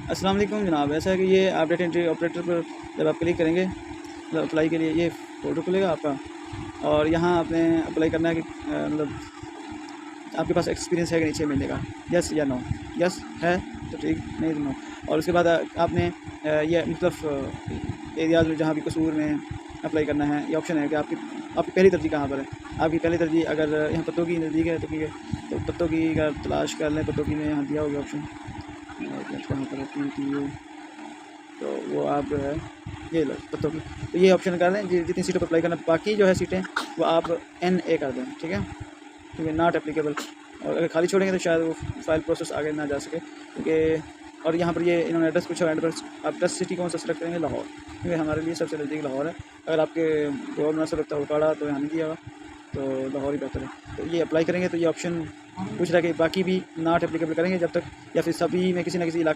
अस्सलाम वालेकुम जनाब। ऐसा है कि ये आप डेटा एंट्री ऑपरेटर पर जब आप क्लिक करेंगे मतलब अप्लाई के लिए ये फ़ोल्डर खुलेगा आपका, और यहाँ आपने अप्लाई करना है कि मतलब आपके पास एक्सपीरियंस है कि नहीं 6 महीने का, यस या नो। यस है तो ठीक, नहीं तो नो। और उसके बाद आपने ये मतलब एरियाज़ में जहाँ भी कसूर में अप्लाई करना है, ये ऑप्शन है कि आपकी पहली तरजीह कहाँ पर है। आपकी पहली तरजीह अगर यहाँ पत्तों की नज़दीक है तो ठीक है, तो पत्तों की अगर तलाश कर लें, पत्तों की में यहाँ दिया होगा ऑप्शन कहाँ पर है, PTU, तो वो आप जो है ये लो पत्तों की, तो ये ऑप्शन कर दें जितनी सीटों पर अप्लाई करना, बाकी जो है सीटें वो आप NA कर दें, ठीक है, नॉट एप्लीकेबल। और अगर खाली छोड़ेंगे तो शायद वो फाइल प्रोसेस आगे ना जा सके, क्योंकि और यहाँ पर ये इन्होंने एड्रेस पूछा, एड्रेस आप टेस्ट सिटी कौन सा सेलेक्ट करेंगे, लाहौर, क्योंकि हमारे लिए सबसे नज़दीक लाहौर है। अगर आपके जो मुनासिब लगता है उकाड़ा तो यहाँ नहीं दिया हुआ, तो लाहौर ही बेहतर है। तो ये अप्लाई करेंगे तो ये ऑप्शन पूछ रहा है कि बाकी भी नॉट एप्लीकेबल करेंगे जब तक, या फिर सभी में किसी न किसी